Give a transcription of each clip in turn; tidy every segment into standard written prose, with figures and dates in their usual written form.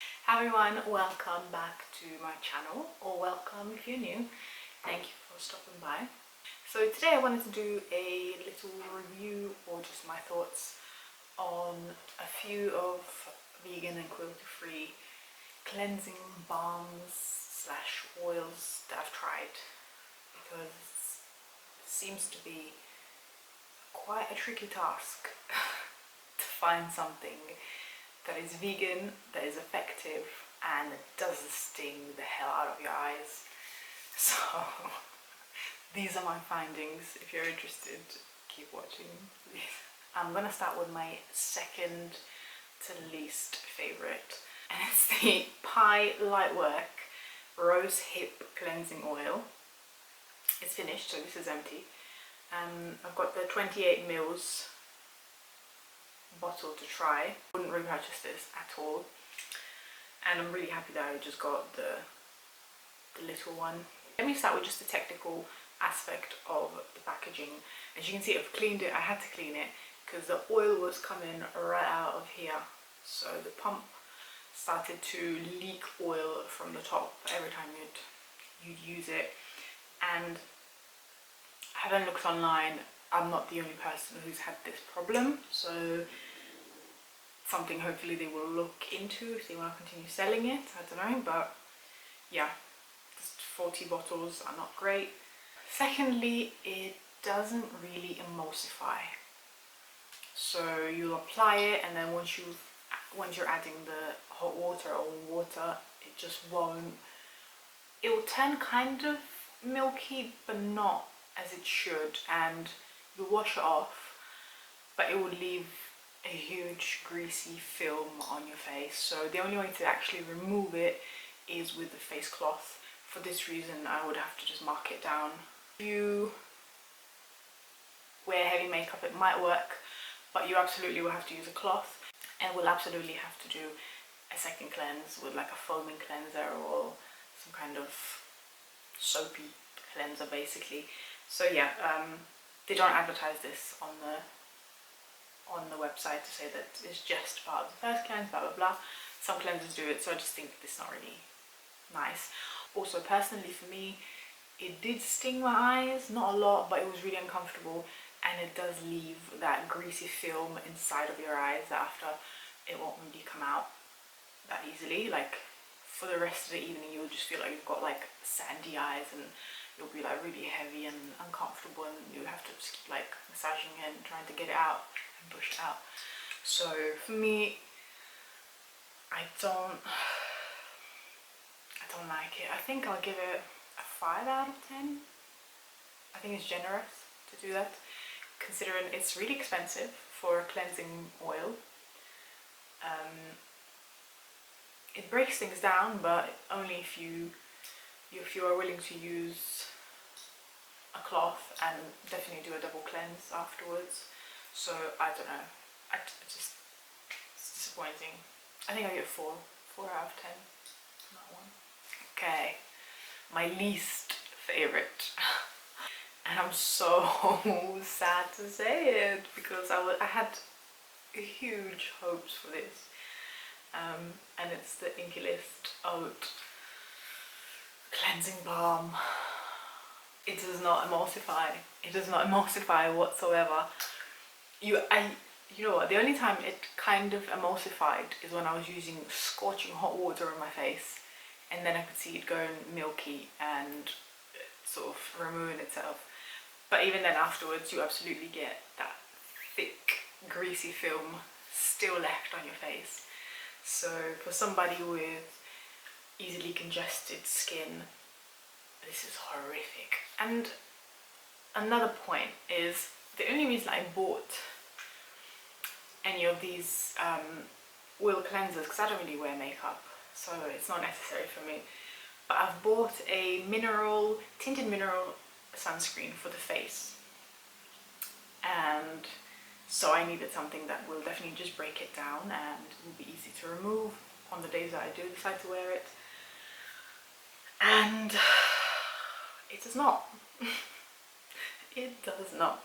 Hi everyone, welcome back to my channel, or welcome if you're new. Thank you for stopping by. So today I wanted to do a little review or just my thoughts on a few of vegan and cruelty-free cleansing balms slash oils that I've tried, because it seems to be quite a tricky task to find something that is vegan, that is effective, and doesn't sting the hell out of your eyes. So these are my findings. If you're interested, keep watching, please. I'm gonna start with my second to least favorite, and it's the Pai Light Rose Hip Cleansing Oil. It's finished, so this is empty. I've got the 28 mils bottle to try. Wouldn't repurchase this at all, and I'm really happy that I just got the little one. Let me start with just the technical aspect of the packaging. As you can see, I've cleaned it. I had to clean it because the oil was coming right out of here, so the pump started to leak oil from the top every time you'd use it. And having looked online, I'm not the only person who's had this problem, so something hopefully they will look into if they want to continue selling it. I don't know, but yeah, just 40 bottles are not great. Secondly, it doesn't really emulsify, so you'll apply it, and then once you're adding the hot water or water, it just won't. It will turn kind of milky, but not as it should, and you wash it off, but it will leave a huge greasy film on your face. So the only way to actually remove it is with the face cloth. For this reason, I would have to just mark it down. If you wear heavy makeup, it might work, but you absolutely will have to use a cloth, and will absolutely have to do a second cleanse with like a foaming cleanser or some kind of soapy cleanser basically. So yeah, they don't advertise this on the website to say that it's just part of the first cleanse, blah blah blah. Some cleansers do it, so I just think this is not really nice. Also, personally for me, it did sting my eyes, not a lot, but it was really uncomfortable, and it does leave that greasy film inside of your eyes that after it won't really come out that easily. Like for the rest of the evening, you'll just feel like you've got like sandy eyes, and you'll be like really heavy and uncomfortable, and you have to just keep like massaging it and trying to get it out and push it out. So for me, I don't like it. I think I'll give it a 5 out of 10. I think it's generous to do that, considering it's really expensive for a cleansing oil. It breaks things down, but only if you are willing to use a cloth, and definitely do a double cleanse afterwards. So I don't know, it's disappointing. I think I give 4 out of 10 on that one. Okay, my least favorite, and I'm so sad to say it because I had huge hopes for this, and it's the Inkey List Oat Cleansing Balm. It does not emulsify. It does not emulsify whatsoever. You know what? The only time it kind of emulsified is when I was using scorching hot water on my face, and then I could see it going milky and sort of removing itself. But even then, afterwards, you absolutely get that thick, greasy film still left on your face. So for somebody with easily congested skin, this is horrific. And another point is, the only reason I bought any of these oil cleansers, because I don't really wear makeup, so it's not necessary for me, but I've bought a tinted mineral sunscreen for the face, and so I needed something that will definitely just break it down and will be easy to remove on the days that I do decide to wear it. And it does not. It does not.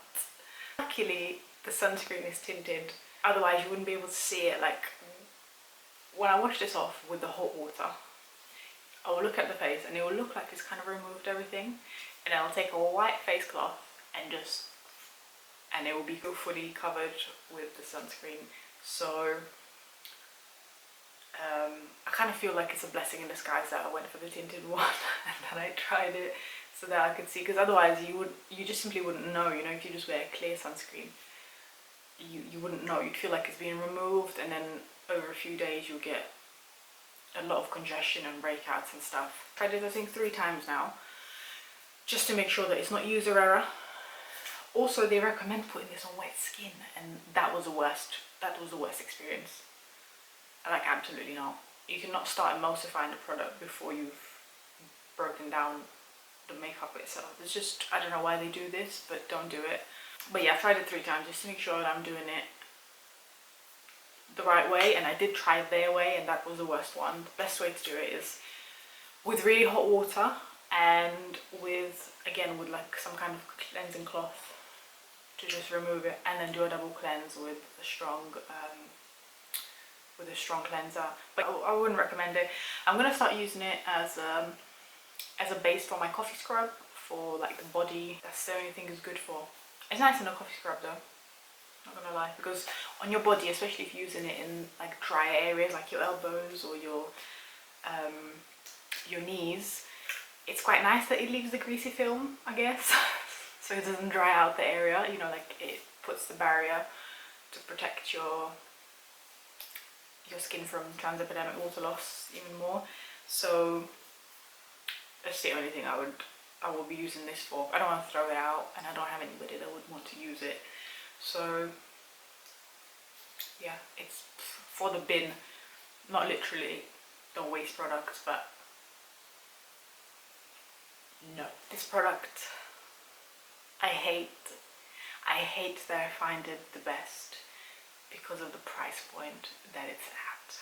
Luckily, the sunscreen is tinted, otherwise you wouldn't be able to see it like when I wash this off with the hot water, I will look at the face and it will look like it's kind of removed everything, and I'll take a white face cloth and it will be fully covered with the sunscreen. So I kind of feel like it's a blessing in disguise that I went for the tinted one and that I tried it so that I could see, because otherwise you just simply wouldn't know, you know, if you just wear clear sunscreen, you wouldn't know. You'd feel like it's being removed, and then over a few days you'll get a lot of congestion and breakouts and stuff. Tried it I think 3 times now, just to make sure that it's not user error. Also, they recommend putting this on wet skin, and that was the worst experience. Like, absolutely not. You cannot start emulsifying the product before you've broken down the makeup itself. It's just, I don't know why they do this, but don't do it. But yeah, I've tried it 3 times just to make sure that I'm doing it the right way, and I did try their way, and that was the worst one. The best way to do it is with really hot water, and with like some kind of cleansing cloth to just remove it, and then do a double cleanse with a strong cleanser. But I wouldn't recommend it. I'm gonna start using it as a base for my coffee scrub, for like the body. That's the only thing it's good for. It's nice in a coffee scrub though, not gonna lie, because on your body, especially if you're using it in like dry areas like your elbows or your knees, it's quite nice that it leaves the greasy film, I guess. So it doesn't dry out the area, you know, like it puts the barrier to protect your skin from transepidemic water loss even more. So that's the only thing I will be using this for. I don't want to throw it out, and I don't have anybody that would want to use it. So yeah, it's for the bin, not literally the waste products, but no. This product, I hate that I find it the best because of the price point that it's at.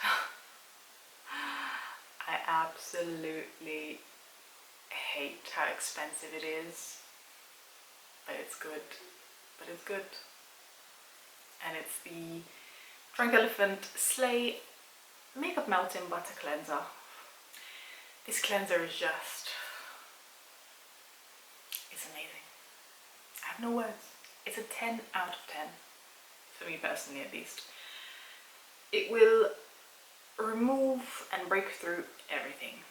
I absolutely hate how expensive it is, but it's good. And it's the Drunk Elephant Slaai Makeup Melting Butter Cleanser. This cleanser is just, it's amazing. I have no words. It's a 10 out of 10 for me personally, at least. It will remove and break through everything.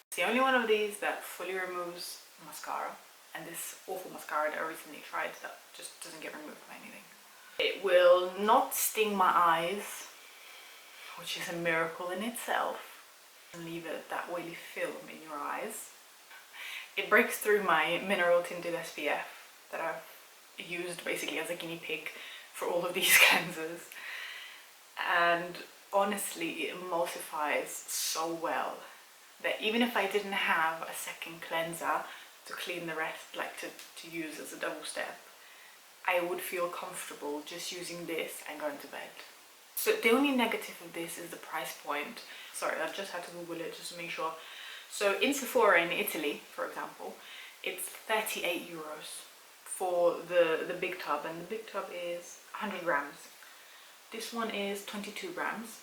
It's the only one of these that fully removes mascara, and this awful mascara that I recently tried that just doesn't get removed by anything. It will not sting my eyes, which is a miracle in itself, and leave it that oily film in your eyes. It breaks through my mineral tinted SPF that I've used basically as a guinea pig for all of these cleansers, and honestly it emulsifies so well that even if I didn't have a second cleanser to clean the rest, like to use as a double step, I would feel comfortable just using this and going to bed. So the only negative of this is the price point. Sorry, I just had to Google it just to make sure. So in Sephora in Italy, for example, it's 38 euros for the big tub, and the big tub is 100 grams. This one is 22 grams.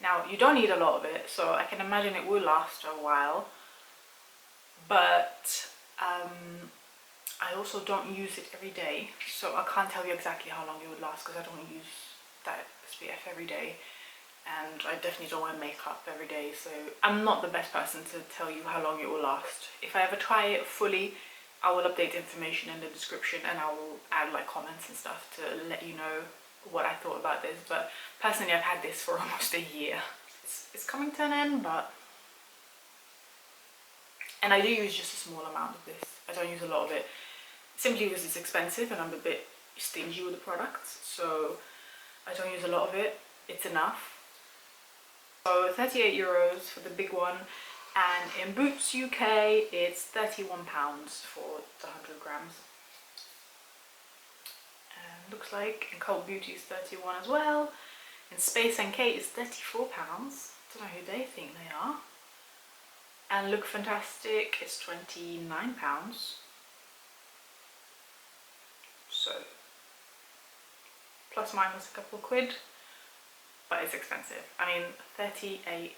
Now, you don't need a lot of it, so I can imagine it will last a while, but I also don't use it every day, so I can't tell you exactly how long it would last, because I don't use that SPF every day, and I definitely don't wear makeup every day, so I'm not the best person to tell you how long it will last. If I ever try it fully, I will update the information in the description, and I will add like comments and stuff to let you know what I thought about this. But personally, I've had this for almost a year. It's coming to an end, and I do use just a small amount of this. I don't use a lot of it, simply because it's expensive and I'm a bit stingy with the products, so I don't use a lot of it. It's enough. So 38 euros for the big one, and in Boots UK it's £31 for the 100 grams. And looks like in Cult Beauty is 31 as well. In Space NK is £34. Don't know who they think they are. And Look Fantastic is £29. So plus minus a couple of quid. but it's expensive. I mean, 38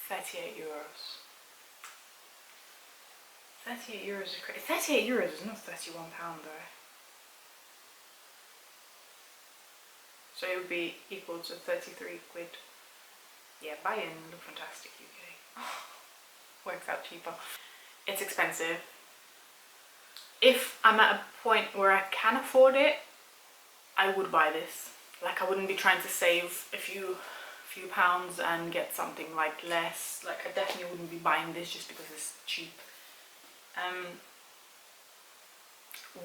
euros. 38 euros is crazy. 38 euros is not 31 pound though. So it would be equal to 33 quid. Yeah, buy in Look Fantastic UK. Works out cheaper. It's expensive. If I'm at a point where I can afford it, I would buy this. Like, I wouldn't be trying to save a few pounds and get something like less. Like, I definitely wouldn't be buying this just because it's cheap.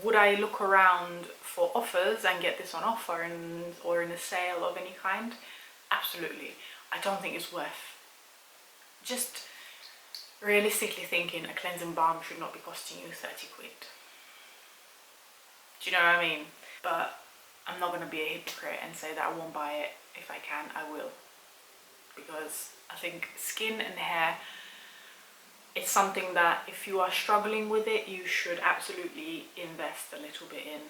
Would I look around for offers and get this on offer or in a sale of any kind? Absolutely. I don't think it's worth. Just realistically thinking, a cleansing balm should not be costing you 30 quid. Do you know what I mean? But I'm not going to be a hypocrite and say that I won't buy it. If I can, I will. Because I think skin and hair, it's something that if you are struggling with it, you should absolutely invest a little bit in.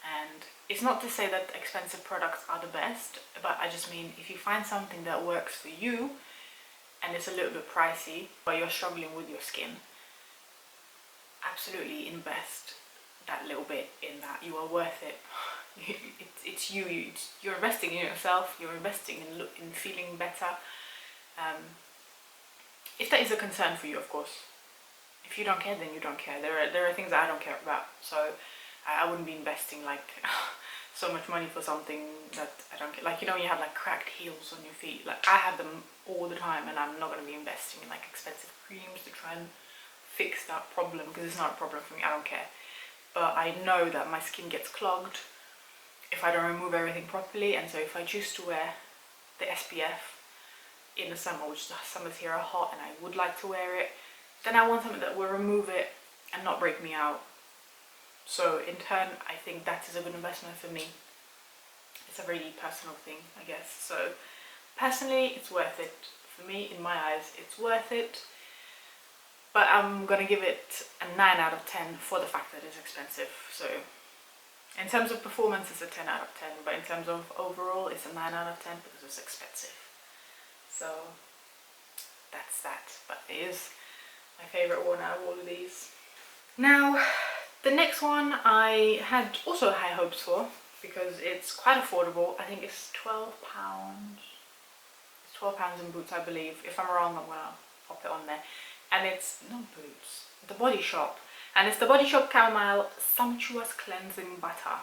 And it's not to say that expensive products are the best, but I just mean if you find something that works for you and it's a little bit pricey, but you're struggling with your skin, absolutely invest that little bit in that. You are worth it. It's you. You're investing in yourself. You're investing in feeling better. If that is a concern for you, of course. If you don't care, then you don't care. There are things that I don't care about. So I wouldn't be investing like so much money for something that I don't get. Like, you know, you have like cracked heels on your feet. Like, I have them all the time, and I'm not going to be investing in like expensive creams to try and fix that problem, because it's not a problem for me. I don't care. But I know that my skin gets clogged if I don't remove everything properly, and so if I choose to wear the SPF in the summer, which the summers here are hot and I would like to wear it, then I want something that will remove it and not break me out. So in turn, I think that is a good investment for me. It's a really personal thing, I guess. So personally, it's worth it. For me, in my eyes, it's worth it. But I'm gonna give it a 9 out of 10 for the fact that it's expensive. So in terms of performance, it's a 10 out of 10, but in terms of overall, it's a 9 out of 10 because it's expensive. So that's that, but it is my favourite one out of all of these. Now, the next one I had also high hopes for because it's quite affordable. I think it's £12. It's £12 in Boots, I believe. If I'm wrong, I'm gonna pop it on there. And it's not Boots, the Body Shop. And it's the Body Shop Chamomile Sumptuous Cleansing Butter.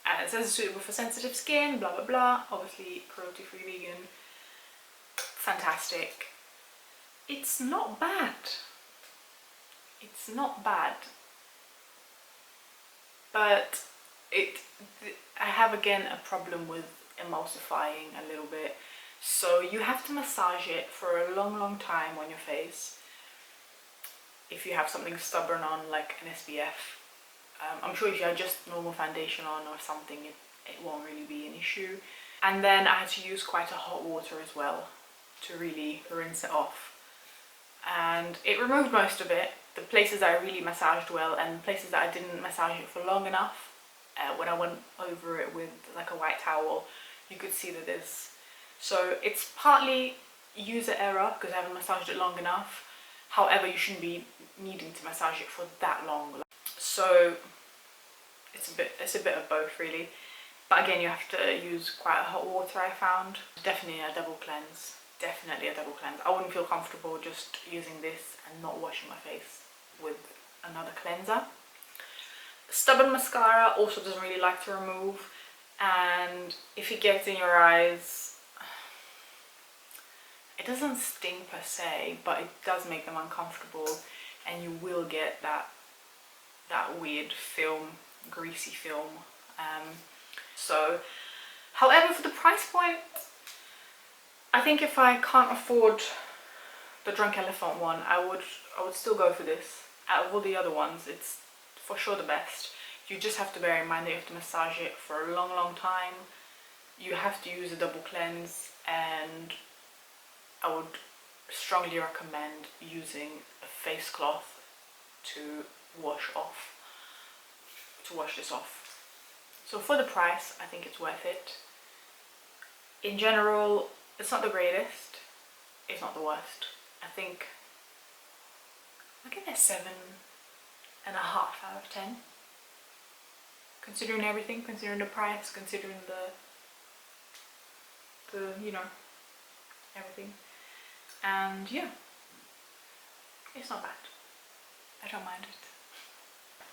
And it says it's suitable for sensitive skin, blah blah blah. Obviously cruelty-free, vegan. Fantastic. It's not bad. It's not bad. But I have again a problem with emulsifying a little bit. So you have to massage it for a long time on your face. If you have something stubborn on, like an SPF. I'm sure if you have just normal foundation on or something, it won't really be an issue. And then I had to use quite a hot water as well to really rinse it off. And it removed most of it. The places that I really massaged well, and places that I didn't massage it for long enough, when I went over it with like a white towel, you could see that there's... So it's partly user error because I haven't massaged it long enough. However, you shouldn't be needing to massage it for that long. So it's a bit of both really. But again, you have to use quite a hot water, I found. Definitely a double cleanse. Definitely a double cleanse. I wouldn't feel comfortable just using this and not washing my face with another cleanser. Stubborn mascara also doesn't really like to remove. And if it gets in your eyes, it doesn't sting per se, but it does make them uncomfortable, and you will get that weird film, greasy film. So however, for the price point, I think if I can't afford the Drunk Elephant one, I would still go for this. Out of all the other ones, it's for sure the best. You just have to bear in mind that you have to massage it for a long time. You have to use a double cleanse, and I would strongly recommend using a face cloth to wash this off. So for the price, I think it's worth it. In general, it's not the greatest, it's not the worst. I think I'll give it a 7.5 out of 10. Considering everything, considering the price, considering the you know, everything. And yeah, it's not bad. I don't mind it.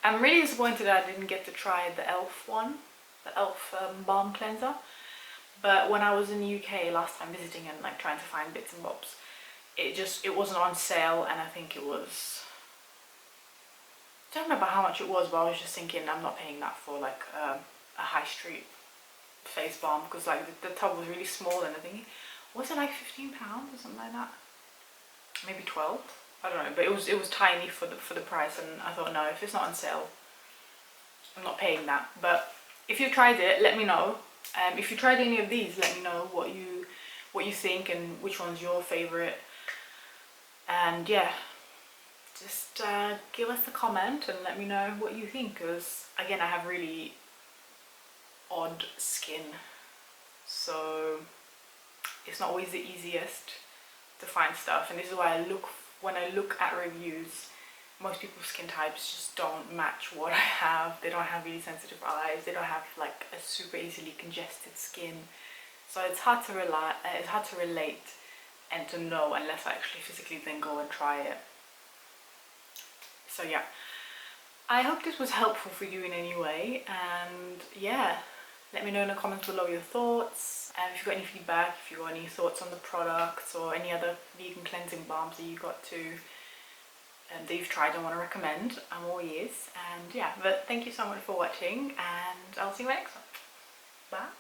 I'm really disappointed that I didn't get to try the e.l.f. one, the e.l.f. balm cleanser. But when I was in the UK last time visiting and like trying to find bits and bobs, it wasn't on sale, and I think it was, I don't remember how much it was, but I was just thinking I'm not paying that for like a high street face balm, because like the tub was really small, and I think, was it like £15 or something like that? Maybe 12. I don't know, but it was tiny for the price, and I thought, no, if it's not on sale, I'm not paying that. But if you tried it, let me know. If you tried any of these, let me know what you think and which one's your favorite. And yeah, just give us a comment and let me know what you think, because again, I have really odd skin, so it's not always the easiest to find stuff. And this is why when I look at reviews, most people's skin types just don't match what I have. They don't have really sensitive eyes, they don't have like a super easily congested skin, so it's hard to relate and to know unless I actually physically then go and try it. So yeah, I hope this was helpful for you in any way, and yeah, let me know in the comments below your thoughts, and if you've got any feedback, if you've got any thoughts on the products or any other vegan cleansing balms that you got to that you've tried and want to recommend, I'm all ears. And yeah, but thank you so much for watching, and I'll see you next time. Bye.